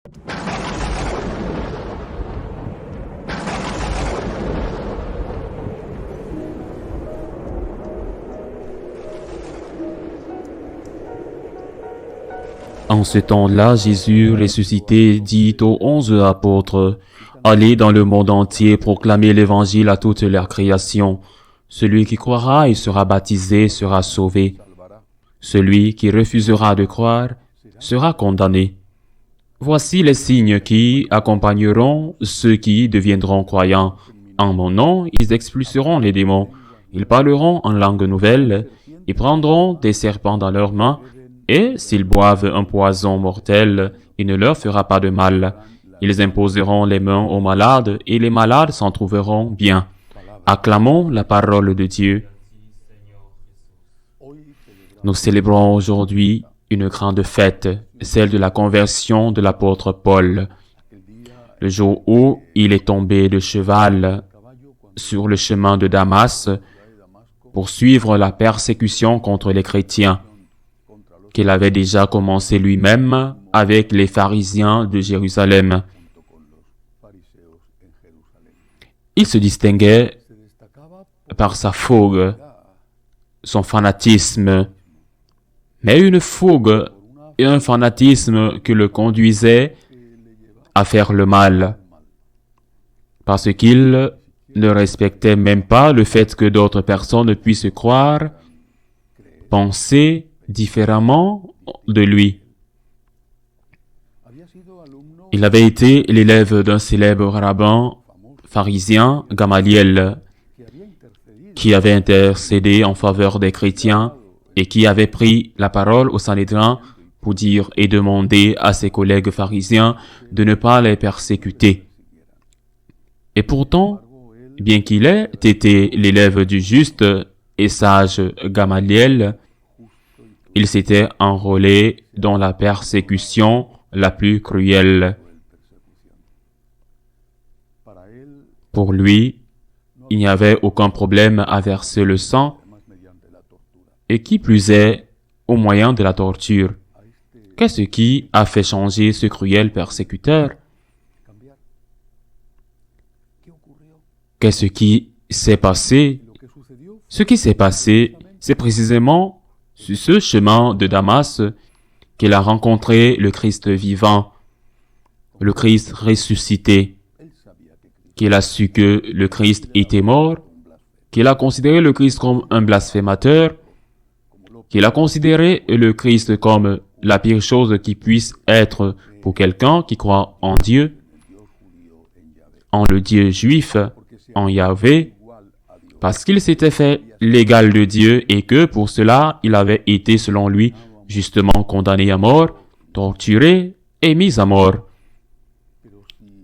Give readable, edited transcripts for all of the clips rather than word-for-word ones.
En ce temps-là, Jésus ressuscité dit aux 11 apôtres, « Allez dans le monde entier proclamer l'Évangile à toute la création. Celui qui croira et sera baptisé sera sauvé. Celui qui refusera de croire sera condamné. Voici les signes qui accompagneront ceux qui deviendront croyants. En mon nom, ils expulseront les démons. Ils parleront en langue nouvelle. Ils prendront des serpents dans leurs mains. Et s'ils boivent un poison mortel, il ne leur fera pas de mal. Ils imposeront les mains aux malades et les malades s'en trouveront bien. Acclamons la parole de Dieu. Nous célébrons aujourd'hui une grande fête, celle de la conversion de l'apôtre Paul. Le jour où il est tombé de cheval sur le chemin de Damas pour suivre la persécution contre les chrétiens, qu'il avait déjà commencé lui-même avec les pharisiens de Jérusalem. Il se distinguait par sa fougue, son fanatisme, mais une fougue et un fanatisme qui le conduisaient à faire le mal, parce qu'il ne respectait même pas le fait que d'autres personnes puissent croire, penser différemment de lui. Il avait été l'élève d'un célèbre rabbin pharisien, Gamaliel, qui avait intercédé en faveur des chrétiens et qui avait pris la parole au Sanhédrin pour dire et demander à ses collègues pharisiens de ne pas les persécuter. Et pourtant, bien qu'il ait été l'élève du juste et sage Gamaliel, il s'était enrôlé dans la persécution la plus cruelle. Pour lui, il n'y avait aucun problème à verser le sang, et qui plus est, au moyen de la torture. Qu'est-ce qui a fait changer ce cruel persécuteur? Qu'est-ce qui s'est passé? Ce qui s'est passé, c'est précisément sur ce chemin de Damas qu'il a rencontré le Christ vivant, le Christ ressuscité, qu'il a su que le Christ était mort, qu'il a considéré le Christ comme un blasphémateur, qu'il a considéré le Christ comme la pire chose qui puisse être pour quelqu'un qui croit en Dieu, en le Dieu juif, en Yahvé, parce qu'il s'était fait l'égal de Dieu et que pour cela, il avait été, selon lui, justement condamné à mort, torturé et mis à mort.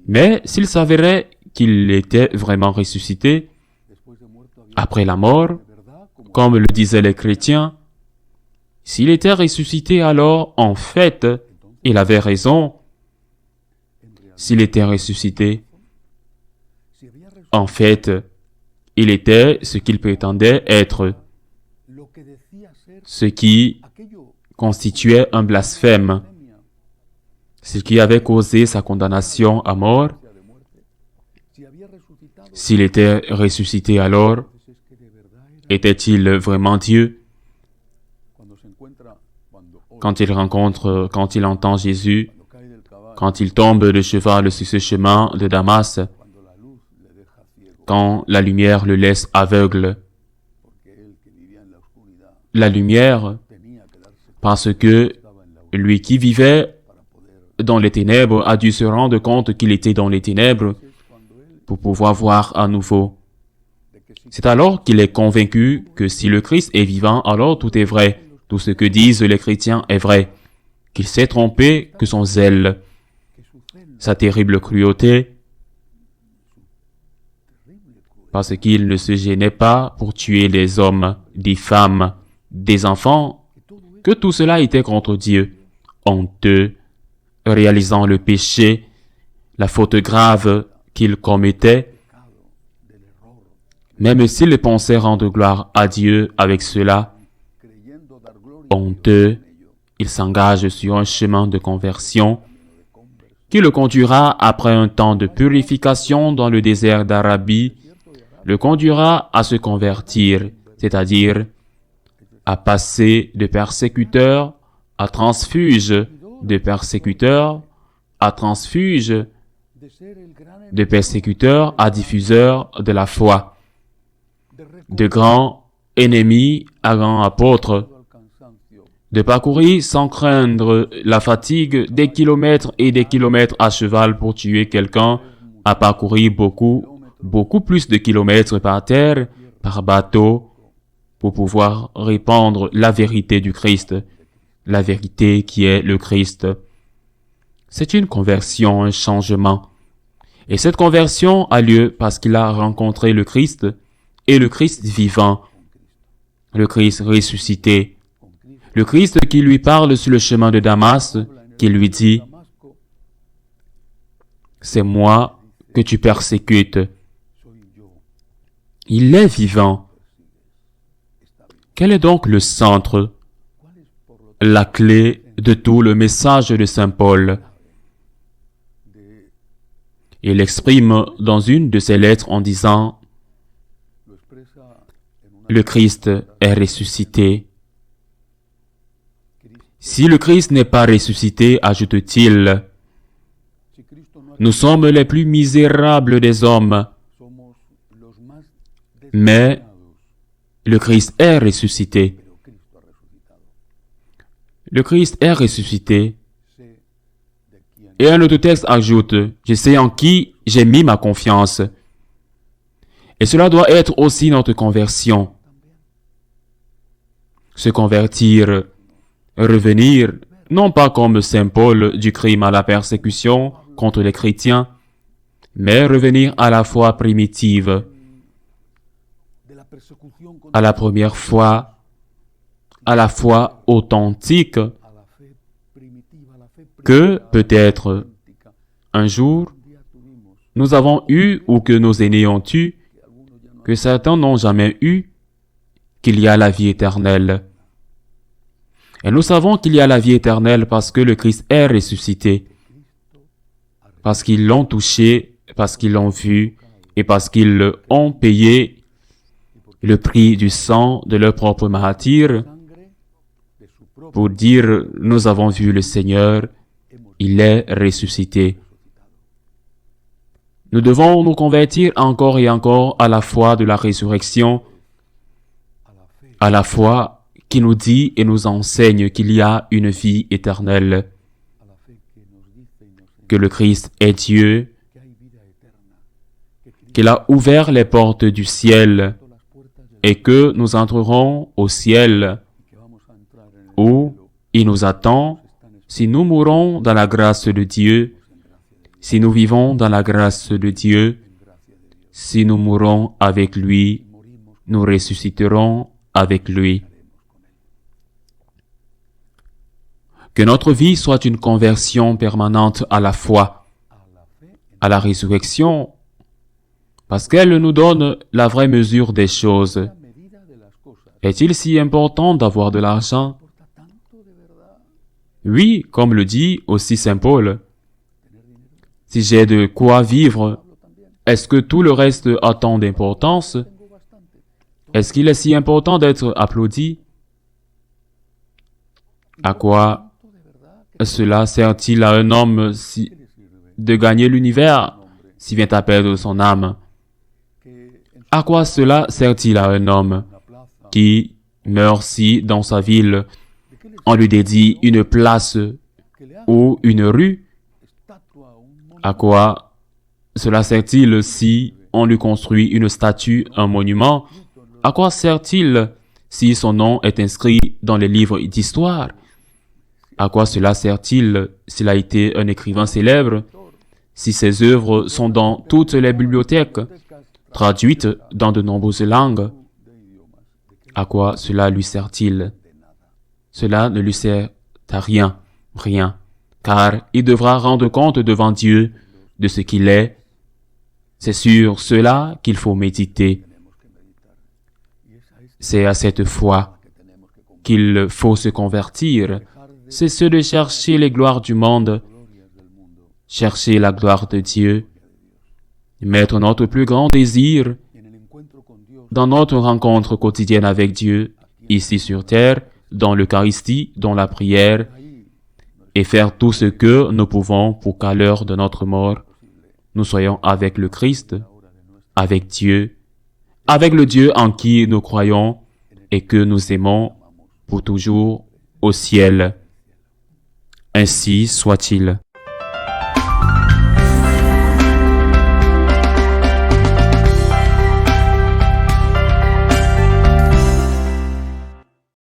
Mais s'il s'avérait qu'il était vraiment ressuscité après la mort, comme le disaient les chrétiens, s'il était ressuscité alors, en fait, il avait raison. S'il était ressuscité, en fait, il était ce qu'il prétendait être, ce qui constituait un blasphème, ce qui avait causé sa condamnation à mort. S'il était ressuscité alors, était-il vraiment Dieu? Quand il entend Jésus, quand il tombe de cheval sur ce chemin de Damas, quand la lumière le laisse aveugle, la lumière, parce que lui qui vivait dans les ténèbres a dû se rendre compte qu'il était dans les ténèbres pour pouvoir voir à nouveau. C'est alors qu'il est convaincu que si le Christ est vivant, alors tout est vrai. Tout ce que disent les chrétiens est vrai. Qu'il s'est trompé, que son zèle, sa terrible cruauté, parce qu'il ne se gênait pas pour tuer des hommes, des femmes, des enfants, que tout cela était contre Dieu, honteux, réalisant le péché, la faute grave qu'il commettait. Même s'il pensait rendre gloire à Dieu avec cela, honteux, il s'engage sur un chemin de conversion qui le conduira après un temps de purification dans le désert d'Arabie, le conduira à se convertir, c'est-à-dire à passer de persécuteur à transfuge, de persécuteur à transfuge, de persécuteur à diffuseur de la foi, de grand ennemi à grand apôtre, de parcourir sans craindre la fatigue des kilomètres et des kilomètres à cheval pour tuer quelqu'un, à parcourir beaucoup plus de kilomètres par terre, par bateau, pour pouvoir répandre la vérité du Christ, la vérité qui est le Christ. C'est une conversion, un changement. Et cette conversion a lieu parce qu'il a rencontré le Christ et le Christ vivant, le Christ ressuscité, le Christ qui lui parle sur le chemin de Damas, qui lui dit « C'est moi que tu persécutes ». Il est vivant. Quel est donc le centre, la clé de tout le message de Saint Paul? Il l'exprime dans une de ses lettres en disant « Le Christ est ressuscité ». Si le Christ n'est pas ressuscité, ajoute-t-il, nous sommes les plus misérables des hommes, mais le Christ est ressuscité. Le Christ est ressuscité. Et un autre texte ajoute, je sais en qui j'ai mis ma confiance. Et cela doit être aussi notre conversion. Se convertir, revenir, non pas comme Saint Paul du crime à la persécution contre les chrétiens, mais revenir à la foi primitive, à la première foi, à la foi authentique, que peut-être un jour nous avons eu ou que nos aînés ont eu, que certains n'ont jamais eu, qu'il y a la vie éternelle. Et nous savons qu'il y a la vie éternelle parce que le Christ est ressuscité, parce qu'ils l'ont touché, parce qu'ils l'ont vu et parce qu'ils ont payé le prix du sang de leur propre martyr pour dire « Nous avons vu le Seigneur, il est ressuscité ». Nous devons nous convertir encore et encore à la foi de la résurrection, à la foi qui nous dit et nous enseigne qu'il y a une vie éternelle, que le Christ est Dieu, qu'il a ouvert les portes du ciel et que nous entrerons au ciel où il nous attend si nous mourons dans la grâce de Dieu, si nous vivons dans la grâce de Dieu, si nous mourons avec lui, nous ressusciterons avec lui. Que notre vie soit une conversion permanente à la foi, à la résurrection, parce qu'elle nous donne la vraie mesure des choses. Est-il si important d'avoir de l'argent? Oui, comme le dit aussi Saint Paul. Si j'ai de quoi vivre, est-ce que tout le reste a tant d'importance? Est-ce qu'il est si important d'être applaudi? À quoi cela sert-il à un homme de gagner l'univers s'il vient à perdre son âme? À quoi cela sert-il à un homme qui meurt si dans sa ville on lui dédie une place ou une rue? À quoi cela sert-il si on lui construit une statue, un monument? À quoi sert-il si son nom est inscrit dans les livres d'histoire? À quoi cela sert-il s'il a été un écrivain célèbre, si ses œuvres sont dans toutes les bibliothèques, traduites dans de nombreuses langues? À quoi cela lui sert-il? Cela ne lui sert à rien, rien, car il devra rendre compte devant Dieu de ce qu'il est. C'est sur cela qu'il faut méditer. C'est à cette foi qu'il faut se convertir. C'est ce de chercher les gloires du monde chercher la gloire de Dieu, mettre notre plus grand désir dans notre rencontre quotidienne avec Dieu, ici sur terre, dans l'Eucharistie, dans la prière, et faire tout ce que nous pouvons pour qu'à l'heure de notre mort, nous soyons avec le Christ, avec Dieu, avec le Dieu en qui nous croyons et que nous aimons pour toujours au ciel. Ainsi soit-il.